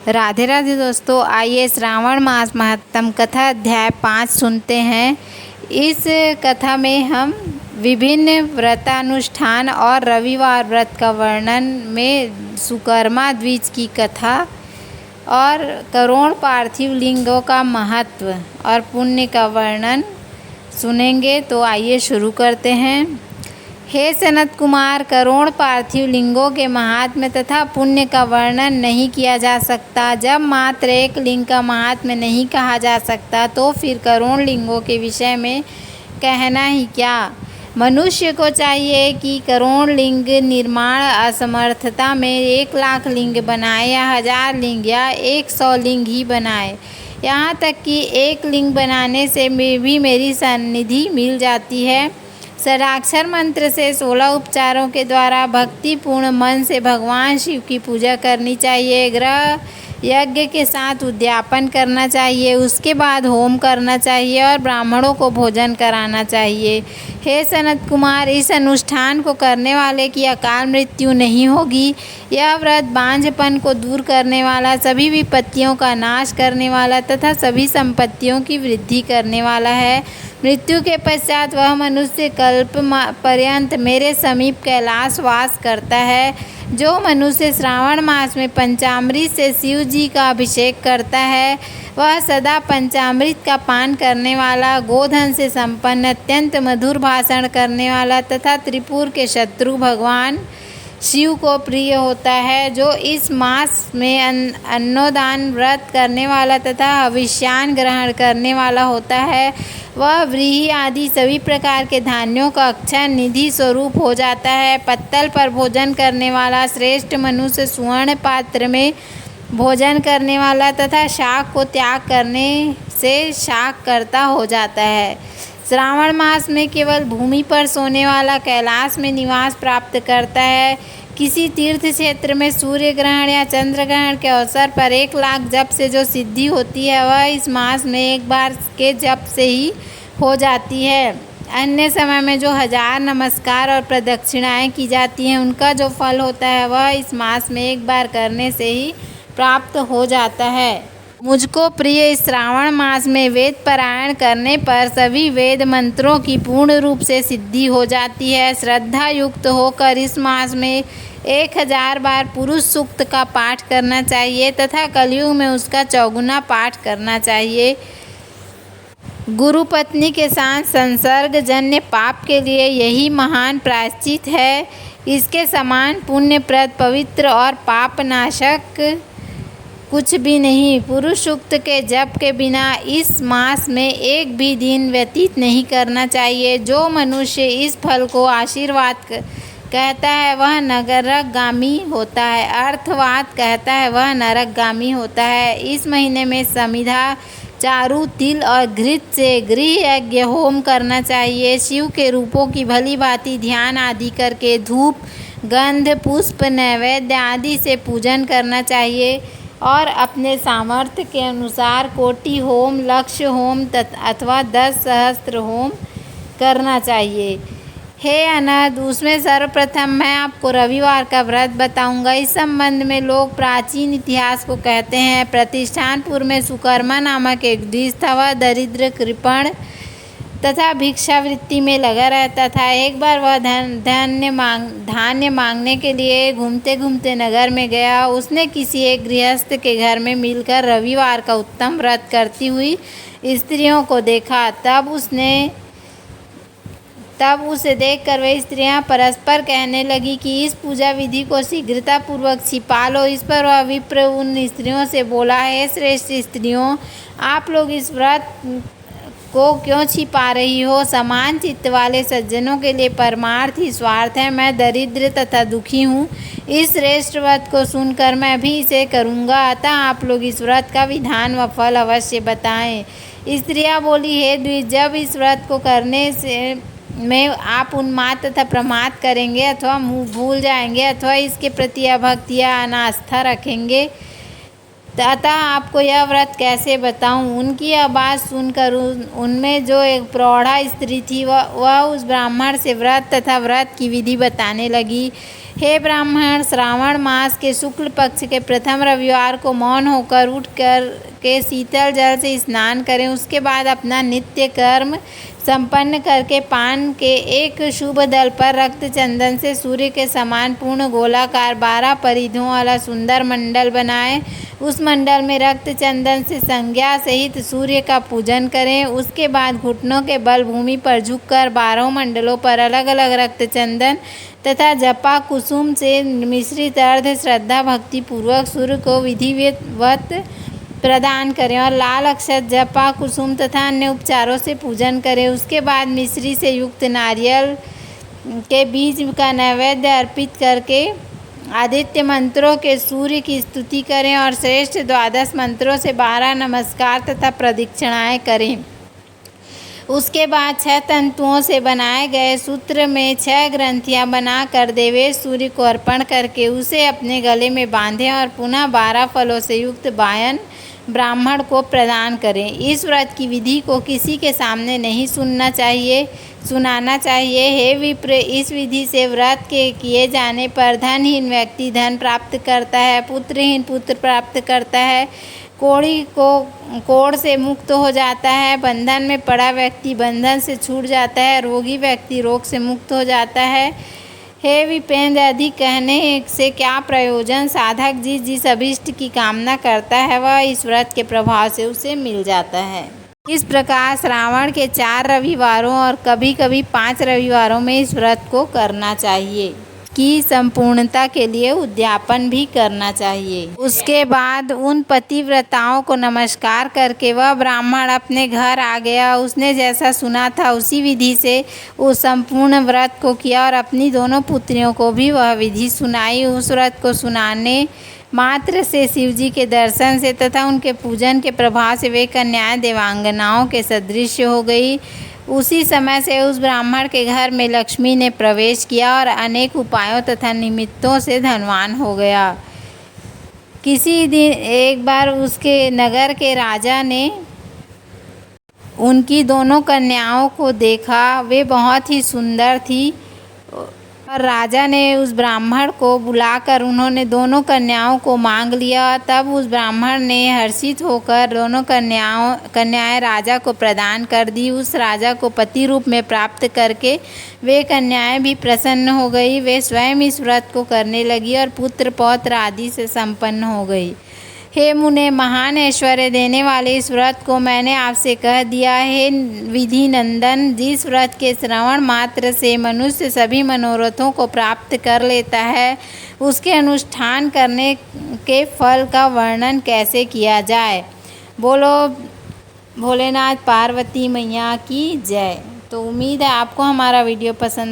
राधे राधे दोस्तों, आइए श्रावण मास महत्तम कथा अध्याय 5 सुनते हैं। इस कथा में हम विभिन्न व्रतानुष्ठान और रविवार व्रत का वर्णन में सुकर्मा द्विज की कथा और करोड़ पार्थिव लिंगों का महत्व और पुण्य का वर्णन सुनेंगे। तो आइए शुरू करते हैं। हे सनत कुमार, करोड़ पार्थिव लिंगों के महात्म्य तथा पुण्य का वर्णन नहीं किया जा सकता। जब मात्र एक लिंग का महात्म्य नहीं कहा जा सकता तो फिर करोड़ लिंगों के विषय में कहना ही क्या। मनुष्य को चाहिए कि करोड़ लिंग निर्माण असमर्थता में 1,00,000 लिंग बनाए या 1000 लिंग या 100 लिंग ही बनाए। यहाँ तक कि एक लिंग बनाने से भी मेरी सन्निधि मिल जाती है। षडाक्षर मंत्र से 16 उपचारों के द्वारा भक्तिपूर्ण मन से भगवान शिव की पूजा करनी चाहिए। ग्रह यज्ञ के साथ उद्यापन करना चाहिए, उसके बाद होम करना चाहिए और ब्राह्मणों को भोजन कराना चाहिए। हे सनत कुमार, इस अनुष्ठान को करने वाले की अकाल मृत्यु नहीं होगी। यह व्रत बांझपन को दूर करने वाला, सभी विपत्तियों का नाश करने वाला तथा सभी संपत्तियों की वृद्धि करने वाला है। मृत्यु के पश्चात वह मनुष्य कल्प पर्यंत मेरे समीप कैलाश वास करता है। जो मनुष्य श्रावण मास में पंचामृत से शिव जी का अभिषेक करता है वह सदा पंचामृत का पान करने वाला, गोधन से संपन्न, अत्यंत मधुर भाषण करने वाला तथा त्रिपुर के शत्रु भगवान शिव को प्रिय होता है। जो इस मास में अन्नदान व्रत करने वाला तथा हविष्यान ग्रहण करने वाला होता है वह व्रीहि आदि सभी प्रकार के धान्यों का अक्षय निधि स्वरूप हो जाता है। पत्तल पर भोजन करने वाला श्रेष्ठ मनुष्य स्वर्ण पात्र में भोजन करने वाला तथा शाक को त्याग करने से शाक करता हो जाता है। श्रावण मास में केवल भूमि पर सोने वाला कैलाश में निवास प्राप्त करता है। किसी तीर्थ क्षेत्र में सूर्य ग्रहण या चंद्र ग्रहण के अवसर पर 1,00,000 जप से जो सिद्धि होती है वह इस मास में एक बार के जप से ही हो जाती है। अन्य समय में जो 1000 नमस्कार और प्रदक्षिणाएं की जाती हैं उनका जो फल होता है वह इस मास में एक बार करने से ही प्राप्त हो जाता है। मुझको प्रिय इस श्रावण मास में वेद पारायण करने पर सभी वेद मंत्रों की पूर्ण रूप से सिद्धि हो जाती है। श्रद्धा युक्त होकर इस मास में 1000 बार पुरुष सूक्त का पाठ करना चाहिए तथा कलयुग में उसका 4 पाठ करना चाहिए। गुरु पत्नी के साथ संसर्ग जन्य पाप के लिए यही महान प्रायश्चित है। इसके समान पुण्यप्रद, पवित्र और पापनाशक कुछ भी नहीं। पुरुष सूक्त के जप के बिना इस मास में एक भी दिन व्यतीत नहीं करना चाहिए। जो मनुष्य इस फल को आशीर्वाद कहता है वह नरकगामी होता है, अर्थवाद कहता है वह नरकगामी होता है। इस महीने में समिधा, चारू, तिल और घृत से गृह यज्ञ होम करना चाहिए। शिव के रूपों की भली भांति ध्यान आदि करके धूप, गंध, पुष्प, नैवेद्य आदि से पूजन करना चाहिए और अपने सामर्थ्य के अनुसार कोटि होम, लक्ष्य होम अथवा 10 सहस्त्र होम करना चाहिए। हे अनद, उसमें सर्वप्रथम मैं आपको रविवार का व्रत बताऊंगा। इस संबंध में लोग प्राचीन इतिहास को कहते हैं। प्रतिष्ठानपुर में सुकर्मा नामक एक द्विज था। वह दरिद्र, कृपण तथा भिक्षावृत्ति में लगा रहता था। एक बार वह धान्य मांगने के लिए घूमते घूमते नगर में गया। उसने किसी एक गृहस्थ के घर में मिलकर रविवार का उत्तम व्रत करती हुई स्त्रियों को देखा। तब उसे देखकर वे स्त्रियां परस्पर कहने लगी कि इस पूजा विधि को शीघ्रतापूर्वक छिपा लो। इस पर वह विप्र उन स्त्रियों से बोला, हे श्रेष्ठ स्त्रियों, आप लोग इस व्रत को क्यों छिपा रही हो? समान चित्त वाले सज्जनों के लिए परमार्थ ही स्वार्थ है। मैं दरिद्र तथा दुखी हूँ। इस श्रेष्ठ व्रत को सुनकर मैं भी इसे करूँगा, अतः आप लोग इस व्रत का विधान व फल अवश्य बताएं। स्त्रियाँ बोली, हे द्विज, जब इस व्रत को करने से में आप उन्माद तथा प्रमाद करेंगे अथवा मुँह भूल जाएंगे अथवा इसके प्रति अभक्ति या अनास्था रखेंगे अतः आपको यह व्रत कैसे बताऊं। उनकी आवाज़ सुनकर उनमें जो एक प्रौढ़ा स्त्री थी वह उस ब्राह्मण से व्रत तथा व्रत की विधि बताने लगी। हे ब्राह्मण, श्रावण मास के शुक्ल पक्ष के प्रथम रविवार को मौन होकर उठ कर के शीतल जल से स्नान करें। उसके बाद अपना नित्य कर्म संपन्न करके पान के एक शुभ दल पर रक्त चंदन से सूर्य के समान पूर्ण गोलाकार 12 परिधियों वाला सुंदर मंडल बनाएं। उस मंडल में रक्त चंदन से संज्ञा सहित सूर्य का पूजन करें। उसके बाद घुटनों के बल भूमि पर झुककर 12 मंडलों पर अलग अलग रक्त चंदन तथा जपा कुसुम से मिश्रित अर्ध श्रद्धा भक्ति पूर्वक सूर्य को विधिवत प्रदान करें और लाल अक्षत जपा कुसुम तथा अन्य उपचारों से पूजन करें। उसके बाद मिश्री से युक्त नारियल के बीज का नैवेद्य अर्पित करके आदित्य मंत्रों के सूर्य की स्तुति करें और श्रेष्ठ 12 मंत्रों से 12 नमस्कार तथा प्रदक्षिणाएं करें। उसके बाद 6 तंतुओं से बनाए गए सूत्र में 6 ग्रंथियां बनाकर देवेश सूर्य को अर्पण करके उसे अपने गले में बांधें और पुनः 12 फलों से युक्त वायन ब्राह्मण को प्रदान करें। इस व्रत की विधि को किसी के सामने नहीं सुनाना चाहिए। हे विप्र, इस विधि से व्रत के किए जाने पर धनहीन व्यक्ति धन प्राप्त करता है, पुत्रहीन पुत्र प्राप्त करता है, कोढ़ से मुक्त हो जाता है, बंधन में पड़ा व्यक्ति बंधन से छूट जाता है, रोगी व्यक्ति रोग से मुक्त हो जाता है। हे विपेंद्र, अधिक कहने से क्या प्रयोजन। साधक जिस अभिष्ट की कामना करता है वह इस व्रत के प्रभाव से उसे मिल जाता है। इस प्रकार श्रावण के 4 रविवारों और कभी कभी 5 रविवारों में इस व्रत को करना चाहिए की संपूर्णता के लिए उद्यापन भी करना चाहिए। उसके बाद उन पतिव्रताओं को नमस्कार करके वह ब्राह्मण अपने घर आ गया। उसने जैसा सुना था उसी विधि से उस संपूर्ण व्रत को किया और अपनी दोनों पुत्रियों को भी वह विधि सुनाई। उस व्रत को सुनाने मात्र से शिवजी के दर्शन से तथा उनके पूजन के प्रभाव से वे कन्याएं देवांगनाओं के सदृश हो गई। उसी समय से उस ब्राह्मण के घर में लक्ष्मी ने प्रवेश किया और अनेक उपायों तथा निमित्तों से धनवान हो गया। किसी दिन एक बार उसके नगर के राजा ने उनकी दोनों कन्याओं को देखा। वे बहुत ही सुंदर थी और राजा ने उस ब्राह्मण को बुलाकर उन्होंने दोनों कन्याओं को मांग लिया। तब उस ब्राह्मण ने हर्षित होकर दोनों कन्याएं राजा को प्रदान कर दी। उस राजा को पति रूप में प्राप्त करके वे कन्याएं भी प्रसन्न हो गई। वे स्वयं इस व्रत को करने लगी और पुत्र पौत्र आदि से संपन्न हो गई। हे मुने, महान ऐश्वर्य देने वाले इस व्रत को मैंने आपसे कह दिया। हे विधि नंदन, जिस व्रत के श्रवण मात्र से मनुष्य सभी मनोरथों को प्राप्त कर लेता है, उसके अनुष्ठान करने के फल का वर्णन कैसे किया जाए। बोलो भोलेनाथ पार्वती मैया की जय। तो उम्मीद है आपको हमारा वीडियो पसंद